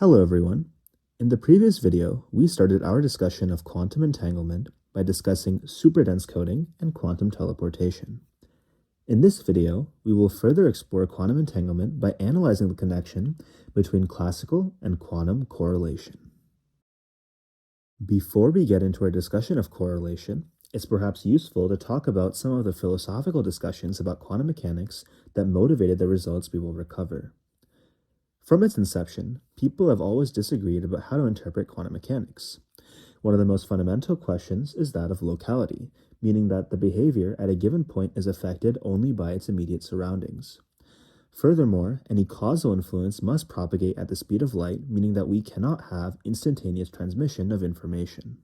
Hello everyone. In the previous video, we started our discussion of quantum entanglement by discussing superdense coding and quantum teleportation. In this video, we will further explore quantum entanglement by analyzing the connection between classical and quantum correlation. Before we get into our discussion of correlation, it's perhaps useful to talk about some of the philosophical discussions about quantum mechanics that motivated the results we will recover. From its inception, people have always disagreed about how to interpret quantum mechanics. One of the most fundamental questions is that of locality, meaning that the behavior at a given point is affected only by its immediate surroundings. Furthermore, any causal influence must propagate at the speed of light, meaning that we cannot have instantaneous transmission of information.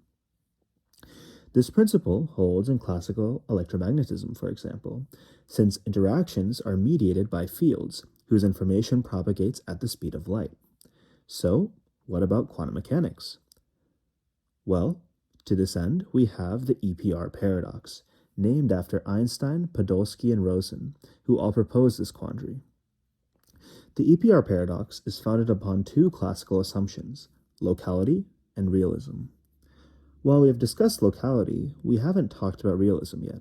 This principle holds in classical electromagnetism, for example, since interactions are mediated by fields, whose information propagates at the speed of light. So, what about quantum mechanics? Well, to this end, we have the EPR Paradox, named after Einstein, Podolsky, and Rosen, who all proposed this quandary. The EPR Paradox is founded upon two classical assumptions, locality and realism. While we have discussed locality, we haven't talked about realism yet.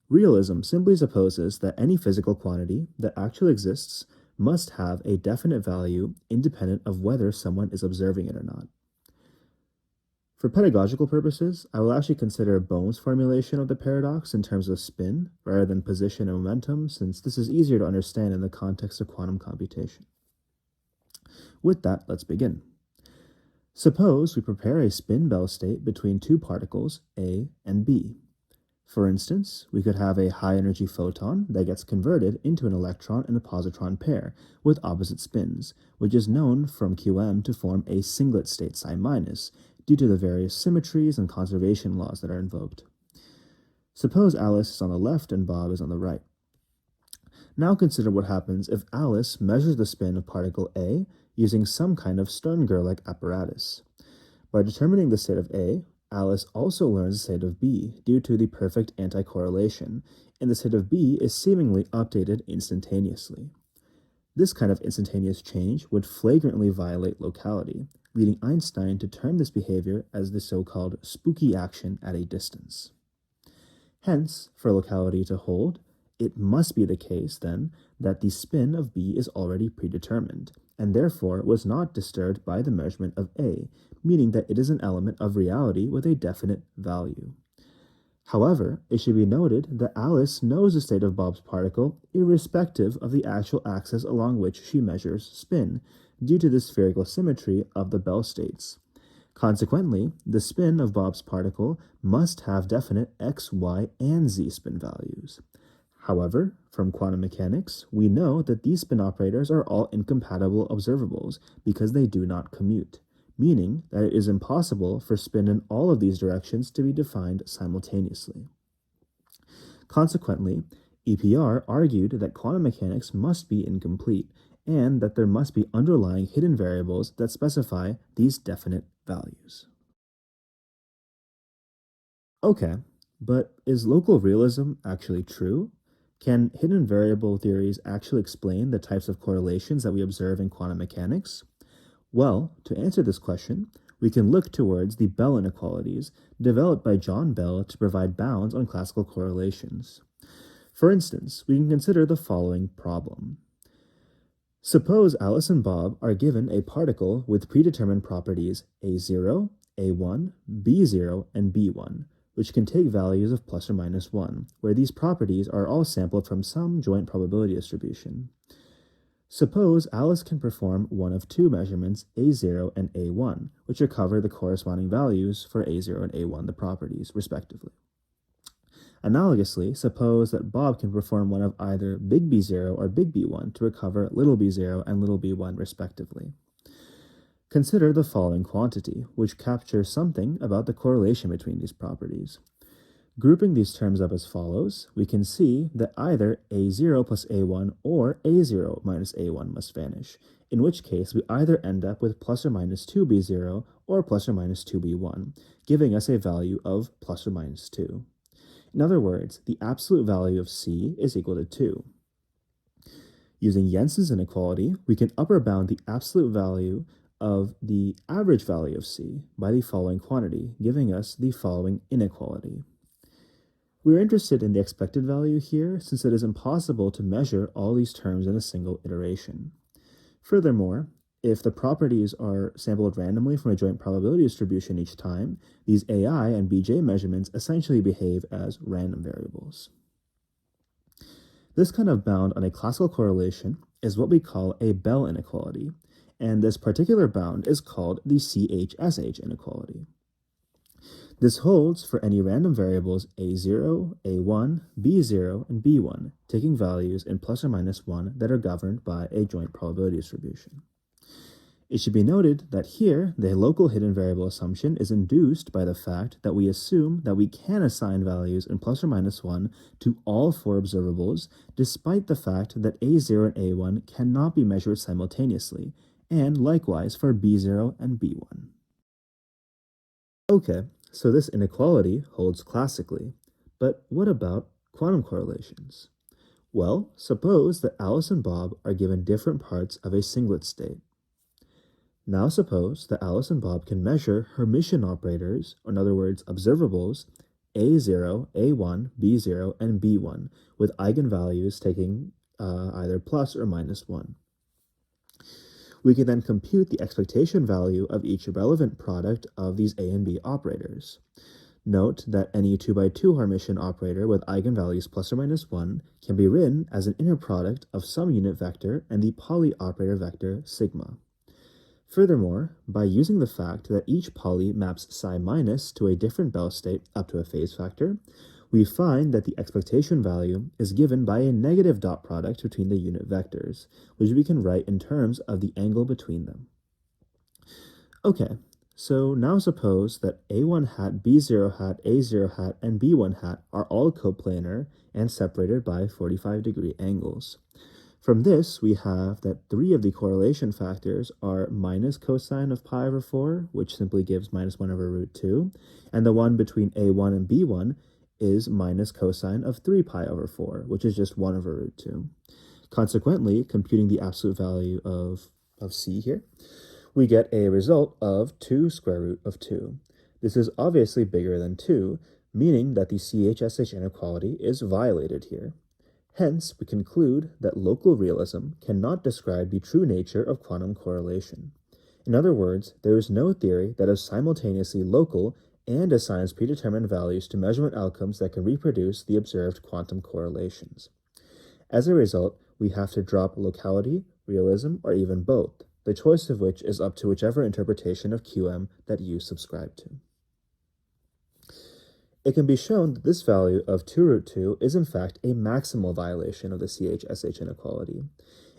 Realism simply supposes that any physical quantity that actually exists must have a definite value independent of whether someone is observing it or not. For pedagogical purposes, I will actually consider Bohm's formulation of the paradox in terms of spin rather than position and momentum, since this is easier to understand in the context of quantum computation. With that, let's begin. Suppose we prepare a spin bell state between two particles, A and B. For instance, we could have a high-energy photon that gets converted into an electron and a positron pair with opposite spins, which is known from QM to form a singlet state psi minus, due to the various symmetries and conservation laws that are invoked. Suppose Alice is on the left and Bob is on the right. Now consider what happens if Alice measures the spin of particle A using some kind of Stern-Gerlach apparatus. By determining the state of A, Alice also learns the state of B due to the perfect anti-correlation, and the state of B is seemingly updated instantaneously. This kind of instantaneous change would flagrantly violate locality, leading Einstein to term this behavior as the so-called spooky action at a distance. Hence, for locality to hold, it must be the case, then, that the spin of B is already predetermined, and therefore was not disturbed by the measurement of A, meaning that it is an element of reality with a definite value. However, it should be noted that Alice knows the state of Bob's particle irrespective of the actual axis along which she measures spin, due to the spherical symmetry of the bell states. Consequently, the spin of Bob's particle must have definite x, y, and z spin values. However, from quantum mechanics, we know that these spin operators are all incompatible observables because they do not commute, meaning that it is impossible for spin in all of these directions to be defined simultaneously. Consequently, EPR argued that quantum mechanics must be incomplete and that there must be underlying hidden variables that specify these definite values. Okay, but is local realism actually true? Can hidden variable theories actually explain the types of correlations that we observe in quantum mechanics? Well, to answer this question, we can look towards the Bell inequalities developed by John Bell to provide bounds on classical correlations. For instance, we can consider the following problem. Suppose Alice and Bob are given a particle with predetermined properties A0, A1, B0, and B1, which can take values of plus or minus 1, where these properties are all sampled from some joint probability distribution. Suppose Alice can perform one of two measurements, A0 and A1, which recover the corresponding values for A0 and A1, the properties, respectively. Analogously, suppose that Bob can perform one of either big B0 or big B1 to recover little b0 and little b1, respectively. Consider the following quantity, which captures something about the correlation between these properties. Grouping these terms up as follows, we can see that either A0 plus A1 or A0 minus A1 must vanish, in which case we either end up with plus or minus 2b0 or plus or minus 2b1, giving us a value of plus or minus 2. In other words, the absolute value of C is equal to 2. Using Jensen's inequality, we can upper bound the absolute value of the average value of C by the following quantity, giving us the following inequality. We're interested in the expected value here since it is impossible to measure all these terms in a single iteration. Furthermore, if the properties are sampled randomly from a joint probability distribution each time, these AI and BJ measurements essentially behave as random variables. This kind of bound on a classical correlation is what we call a Bell inequality, and this particular bound is called the CHSH inequality. This holds for any random variables A0, A1, B0, and B1, taking values in plus or minus 1 that are governed by a joint probability distribution. It should be noted that here, the local hidden variable assumption is induced by the fact that we assume that we can assign values in plus or minus 1 to all 4 observables, despite the fact that A0 and A1 cannot be measured simultaneously, and likewise for B0 and B1. Okay, so this inequality holds classically, but what about quantum correlations? Well, suppose that Alice and Bob are given different parts of a singlet state. Now suppose that Alice and Bob can measure Hermitian operators, or in other words, observables, A0, A1, B0, and B1, with eigenvalues taking either plus or minus 1. We can then compute the expectation value of each relevant product of these A and B operators. Note that any 2x2 Hermitian operator with eigenvalues plus or minus 1 can be written as an inner product of some unit vector and the Pauli operator vector sigma. Furthermore, by using the fact that each Pauli maps psi minus to a different Bell state up to a phase factor, we find that the expectation value is given by a negative dot product between the unit vectors, which we can write in terms of the angle between them. Okay, so now suppose that A1 hat, B0 hat, A0 hat, and B1 hat are all coplanar and separated by 45-degree angles. From this, we have that 3 of the correlation factors are minus cosine of pi over 4, which simply gives minus 1 over root 2, and the one between A1 and B1 is minus cosine of 3 pi over 4, which is just 1 over root 2. Consequently, computing the absolute value of C here, we get a result of 2 square root of 2. This is obviously bigger than 2, meaning that the CHSH inequality is violated here. Hence, we conclude that local realism cannot describe the true nature of quantum correlation. In other words, there is no theory that is simultaneously local and assigns predetermined values to measurement outcomes that can reproduce the observed quantum correlations. As a result, we have to drop locality, realism, or even both, the choice of which is up to whichever interpretation of QM that you subscribe to. It can be shown that this value of 2 root 2 is in fact a maximal violation of the CHSH inequality.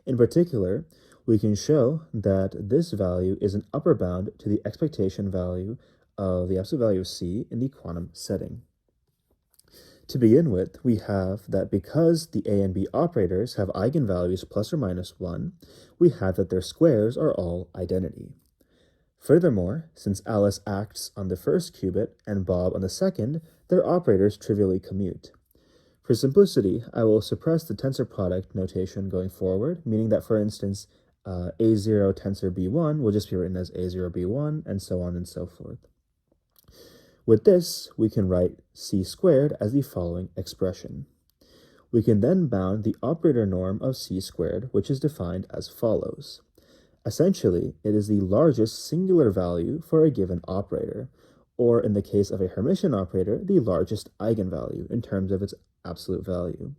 In particular, we can show that this value is an upper bound to the expectation value of the absolute value of C in the quantum setting. To begin with, we have that because the A and B operators have eigenvalues plus or minus 1, we have that their squares are all identity. Furthermore, since Alice acts on the first qubit and Bob on the second, their operators trivially commute. For simplicity, I will suppress the tensor product notation going forward, meaning that, for instance, A0 tensor B1 will just be written as A0 B1, and so on and so forth. With this, we can write C squared as the following expression. We can then bound the operator norm of C squared, which is defined as follows. Essentially, it is the largest singular value for a given operator, or in the case of a Hermitian operator, the largest eigenvalue in terms of its absolute value.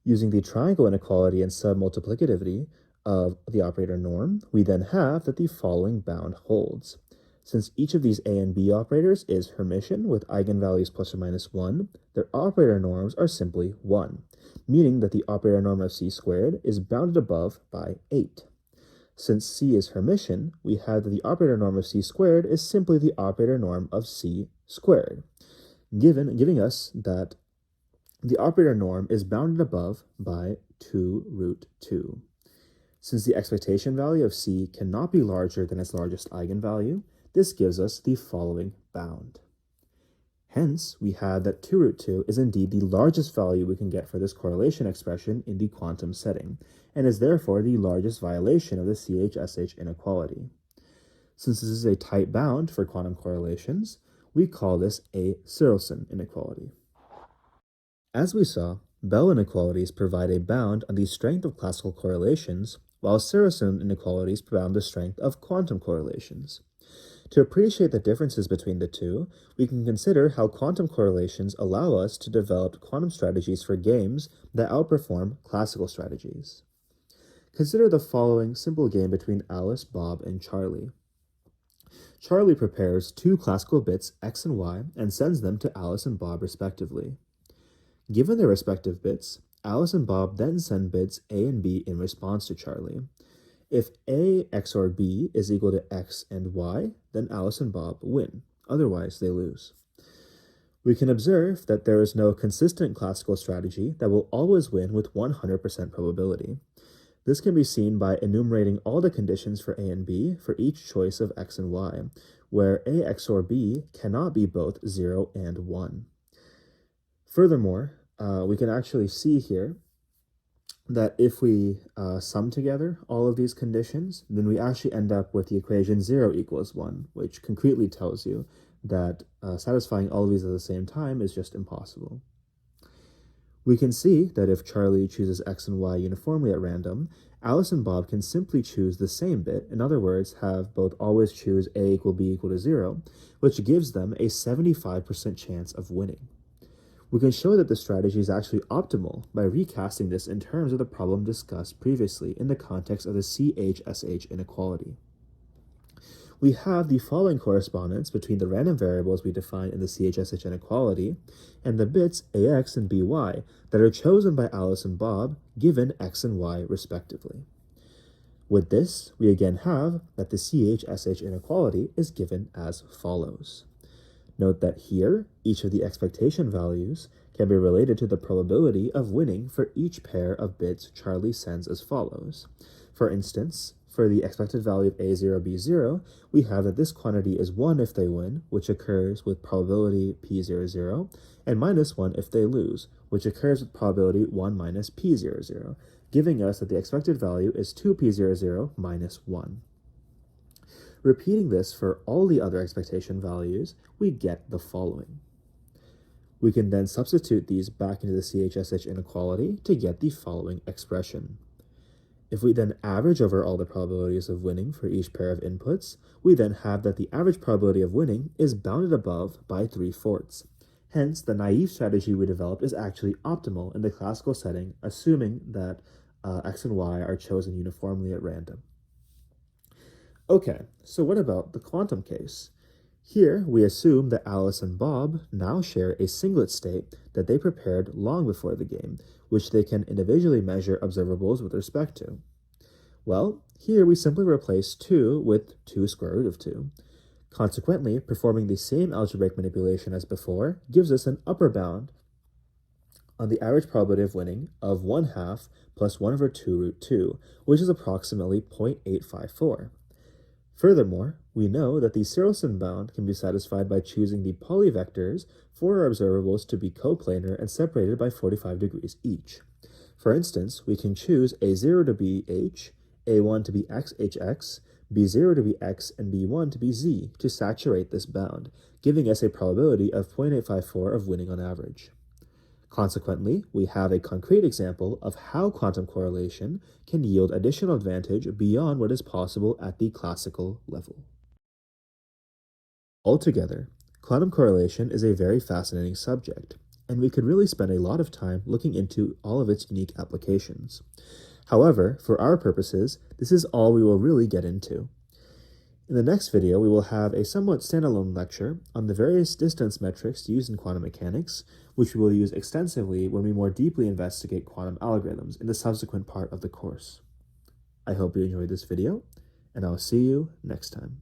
Using the triangle inequality and submultiplicativity of the operator norm, we then have that the following bound holds. Since each of these A and B operators is Hermitian with eigenvalues plus or minus 1, their operator norms are simply 1, meaning that the operator norm of C squared is bounded above by 8. Since C is Hermitian, we have that the operator norm of C squared is simply the operator norm of C squared, giving us that the operator norm is bounded above by 2 root 2. Since the expectation value of C cannot be larger than its largest eigenvalue, this gives us the following bound. Hence, we have that 2 root 2 is indeed the largest value we can get for this correlation expression in the quantum setting, and is therefore the largest violation of the CHSH inequality. Since this is a tight bound for quantum correlations, we call this a Tsirelson inequality. As we saw, Bell inequalities provide a bound on the strength of classical correlations, while Tsirelson inequalities bound the strength of quantum correlations. To appreciate the differences between the two, we can consider how quantum correlations allow us to develop quantum strategies for games that outperform classical strategies. Consider the following simple game between Alice, Bob, and Charlie. Charlie prepares two classical bits x and y and sends them to Alice and Bob respectively. Given their respective bits, Alice and Bob then send bits A and B in response to Charlie. If A XOR B is equal to x and y, then Alice and Bob win. Otherwise, they lose. We can observe that there is no consistent classical strategy that will always win with 100% probability. This can be seen by enumerating all the conditions for A and B for each choice of x and y, where A XOR B cannot be both 0 and 1. Furthermore, we can actually see here that if we sum together all of these conditions, then we actually end up with the equation 0 equals 1, which concretely tells you that satisfying all of these at the same time is just impossible. We can see that if Charlie chooses x and y uniformly at random, Alice and Bob can simply choose the same bit, in other words, have both always choose a equal b equal to 0, which gives them a 75% chance of winning. We can show that the strategy is actually optimal by recasting this in terms of the problem discussed previously in the context of the CHSH inequality. We have the following correspondence between the random variables we define in the CHSH inequality and the bits AX and BY that are chosen by Alice and Bob given x and y respectively. With this, we again have that the CHSH inequality is given as follows. Note that here, each of the expectation values can be related to the probability of winning for each pair of bits Charlie sends as follows. For instance, for the expected value of A0, B0, we have that this quantity is 1 if they win, which occurs with probability P00, and minus 1 if they lose, which occurs with probability 1 minus P00, giving us that the expected value is 2P00 minus 1. Repeating this for all the other expectation values, we get the following. We can then substitute these back into the CHSH inequality to get the following expression. If we then average over all the probabilities of winning for each pair of inputs, we then have that the average probability of winning is bounded above by 3/4. Hence, the naive strategy we developed is actually optimal in the classical setting, assuming that x and y are chosen uniformly at random. Okay, so what about the quantum case? Here, we assume that Alice and Bob now share a singlet state that they prepared long before the game, which they can individually measure observables with respect to. Well, here we simply replace 2 with 2 square root of 2. Consequently, performing the same algebraic manipulation as before gives us an upper bound on the average probability of winning of 1/2 plus 1 over 2 root 2, which is approximately 0.854. Furthermore, we know that the Tsirelson bound can be satisfied by choosing the polyvectors for our observables to be coplanar and separated by 45 degrees each. For instance, we can choose A0 to be H, A1 to be XHX, B0 to be X, and B1 to be Z to saturate this bound, giving us a probability of 0.854 of winning on average. Consequently, we have a concrete example of how quantum correlation can yield additional advantage beyond what is possible at the classical level. Altogether, quantum correlation is a very fascinating subject, and we could really spend a lot of time looking into all of its unique applications. However, for our purposes, this is all we will really get into. In the next video, we will have a somewhat standalone lecture on the various distance metrics used in quantum mechanics, which we will use extensively when we more deeply investigate quantum algorithms in the subsequent part of the course. I hope you enjoyed this video, and I'll see you next time.